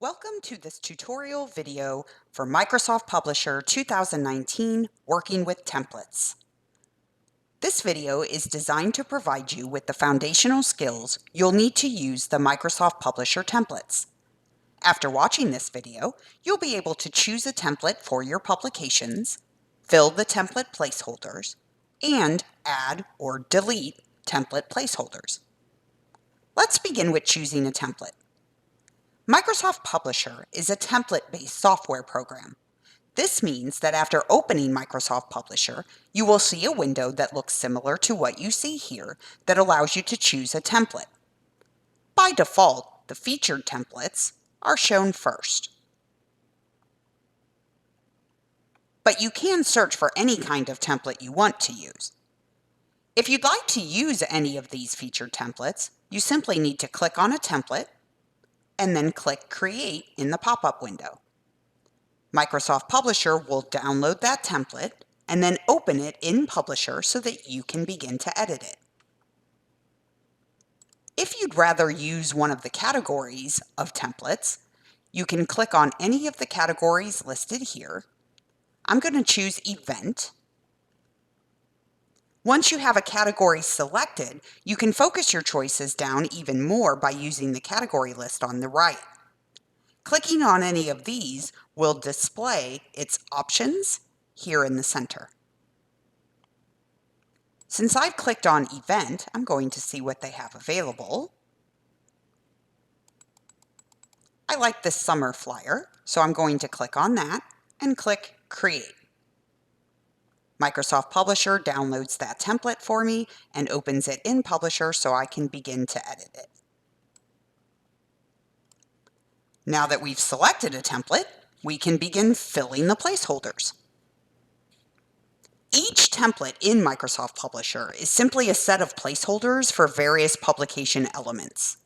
Welcome to this tutorial video for Microsoft Publisher 2019 Working with Templates. This video is designed to provide you with the foundational skills you'll need to use the Microsoft Publisher templates. After watching this video, you'll be able to choose a template for your publications, fill the template placeholders, and add or delete template placeholders. Let's begin with choosing a template. Microsoft Publisher is a template-based software program. This means that after opening Microsoft Publisher, you will see a window that looks similar to what you see here that allows you to choose a template. By default, the featured templates are shown first. But you can search for any kind of template you want to use. If you'd like to use any of these featured templates, you simply need to click on a template and then click Create in the pop-up window. Microsoft Publisher will download that template and then open it in Publisher so that you can begin to edit it. If you'd rather use one of the categories of templates, you can click on any of the categories listed here. I'm going to choose Event. Once you have a category selected, you can focus your choices down even more by using the category list on the right. Clicking on any of these will display its options here in the center. Since I've clicked on Event, I'm going to see what they have available. I like this summer flyer, so I'm going to click on that and click Create. Microsoft Publisher downloads that template for me and opens it in Publisher so I can begin to edit it. Now that we've selected a template, we can begin filling the placeholders. Each template in Microsoft Publisher is simply a set of placeholders for various publication elements.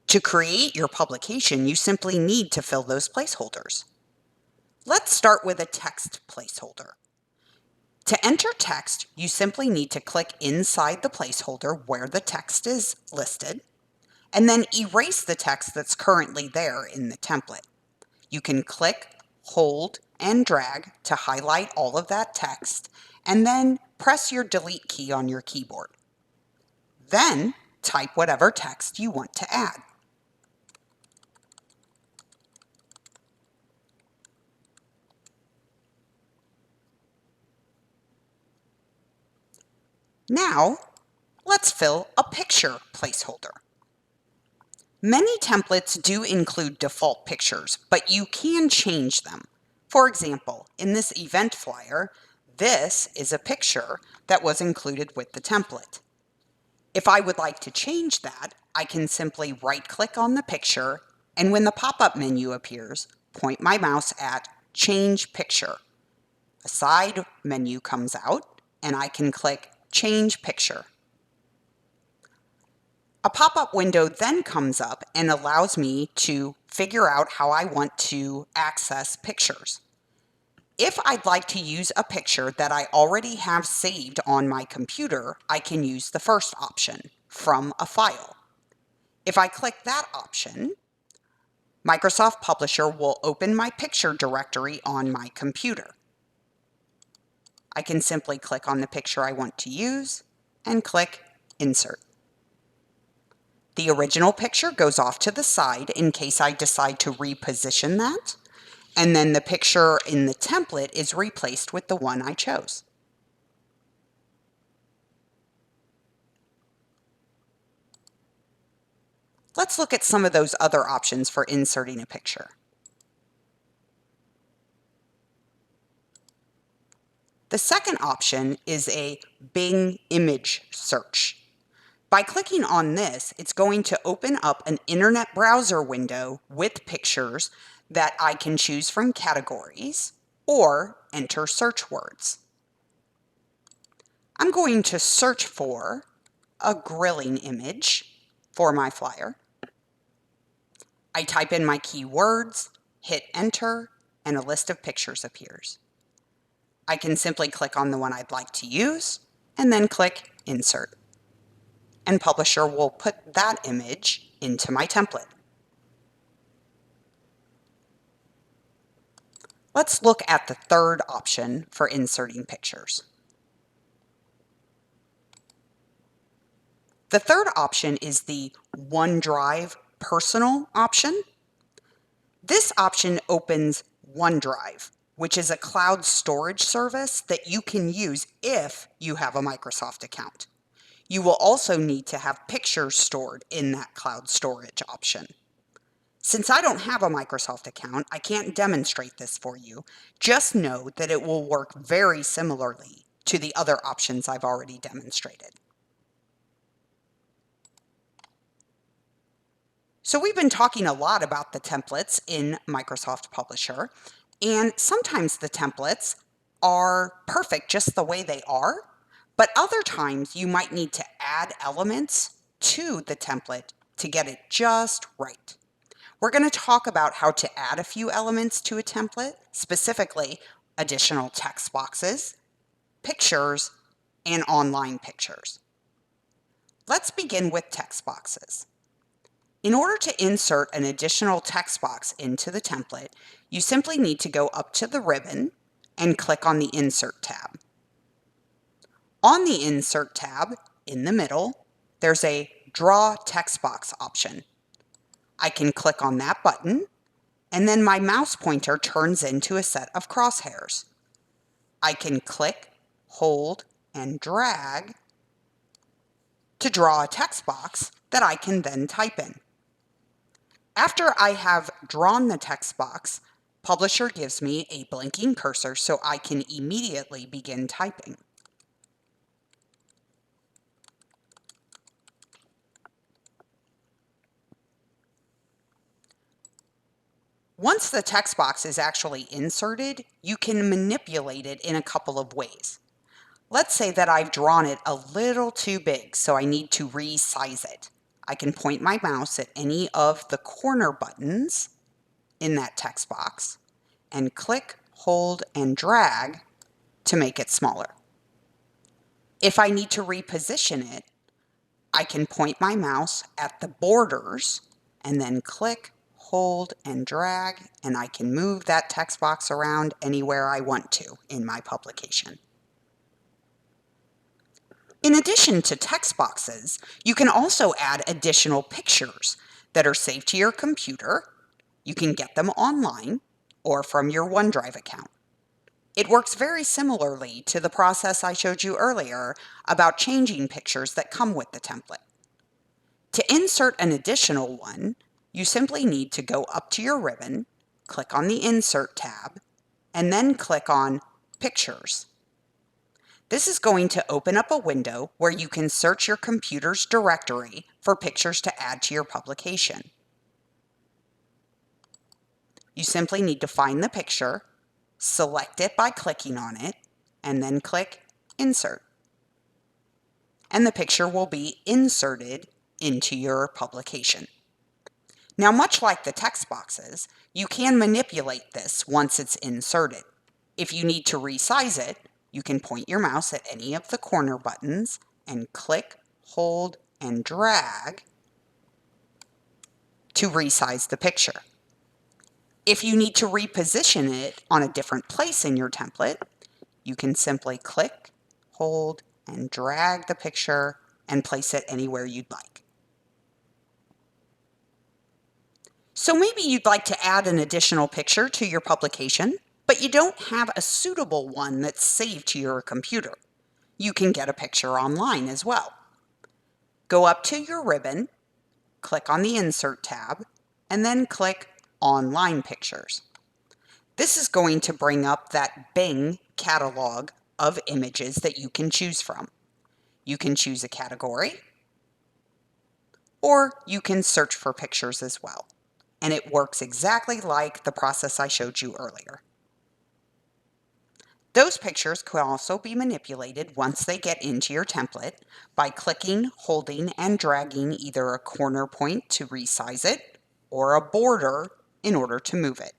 To create your publication, you simply need to fill those placeholders. Let's start with a text placeholder. To enter text, you simply need to click inside the placeholder where the text is listed, and then erase the text that's currently there in the template. You can click, hold, and drag to highlight all of that text, and then press your delete key on your keyboard. Then type whatever text you want to add. Now, let's fill a picture placeholder. Many templates do include default pictures, but you can change them. For example, in this event flyer, this is a picture that was included with the template. If I would like to change that, I can simply right-click on the picture, and when the pop-up menu appears, point my mouse at Change Picture. A side menu comes out, and I can click Change Picture. A pop-up window then comes up and allows me to figure out how I want to access pictures. If I'd like to use a picture that I already have saved on my computer, I can use the first option, From a File. If I click that option, Microsoft Publisher will open my picture directory on my computer. I can simply click on the picture I want to use and click Insert. The original picture goes off to the side in case I decide to reposition that, and then the picture in the template is replaced with the one I chose. Let's look at some of those other options for inserting a picture. The second option is a Bing image search. By clicking on this, it's going to open up an internet browser window with pictures that I can choose from categories or enter search words. I'm going to search for a grilling image for my flyer. I type in my keywords, hit enter, and a list of pictures appears. I can simply click on the one I'd like to use and then click Insert. And Publisher will put that image into my template. Let's look at the third option for inserting pictures. The third option is the OneDrive Personal option. This option opens OneDrive, which is a cloud storage service that you can use if you have a Microsoft account. You will also need to have pictures stored in that cloud storage option. Since I don't have a Microsoft account, I can't demonstrate this for you. Just know that it will work very similarly to the other options I've already demonstrated. So we've been talking a lot about the templates in Microsoft Publisher, and sometimes the templates are perfect just the way they are, but other times you might need to add elements to the template to get it just right. We're going to talk about how to add a few elements to a template, specifically additional text boxes, pictures, and online pictures. Let's begin with text boxes. In order to insert an additional text box into the template, you simply need to go up to the ribbon and click on the Insert tab. On the Insert tab, in the middle, there's a Draw Text Box option. I can click on that button, and then my mouse pointer turns into a set of crosshairs. I can click, hold, and drag to draw a text box that I can then type in. After I have drawn the text box, Publisher gives me a blinking cursor so I can immediately begin typing. Once the text box is actually inserted, you can manipulate it in a couple of ways. Let's say that I've drawn it a little too big, so I need to resize it. I can point my mouse at any of the corner buttons in that text box and click, hold, and drag to make it smaller. If I need to reposition it, I can point my mouse at the borders and then click, hold, and drag, and I can move that text box around anywhere I want to in my publication. In addition to text boxes, you can also add additional pictures that are saved to your computer. You can get them online or from your OneDrive account. It works very similarly to the process I showed you earlier about changing pictures that come with the template. To insert an additional one, you simply need to go up to your ribbon, click on the Insert tab, and then click on Pictures. This is going to open up a window where you can search your computer's directory for pictures to add to your publication. You simply need to find the picture, select it by clicking on it, and then click Insert. And the picture will be inserted into your publication. Now, much like the text boxes, you can manipulate this once it's inserted. If you need to resize it, you can point your mouse at any of the corner buttons and click, hold, and drag to resize the picture. If you need to reposition it on a different place in your template, you can simply click, hold, and drag the picture and place it anywhere you'd like. So maybe you'd like to add an additional picture to your publication, but you don't have a suitable one that's saved to your computer. You can get a picture online as well. Go up to your ribbon, click on the Insert tab, and then click Online Pictures. This is going to bring up that Bing catalog of images that you can choose from. You can choose a category, or you can search for pictures as well. And it works exactly like the process I showed you earlier. Those pictures can also be manipulated once they get into your template by clicking, holding, and dragging either a corner point to resize it or a border in order to move it.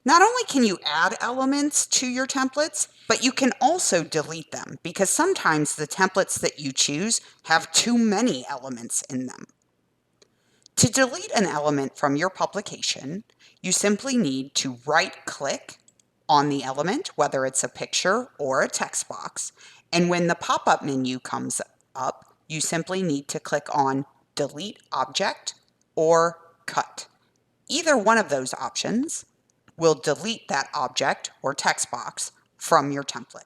Not only can you add elements to your templates, but you can also delete them because sometimes the templates that you choose have too many elements in them. To To delete an element from your publication, you simply need to right-click on the element, whether it's a picture or a text box, and when the pop-up menu comes up, you simply need to click on Delete Object or Cut. Either one of those options will delete that object or text box from your template.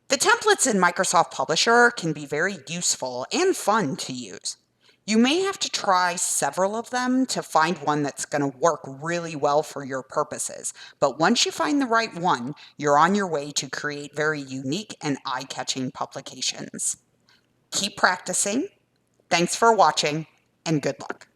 The templates in Microsoft Publisher can be very useful and fun to use. You may have to try several of them to find one that's going to work really well for your purposes, but once you find the right one, you're on your way to create very unique and eye-catching publications. Keep practicing. Thanks for watching, and good luck.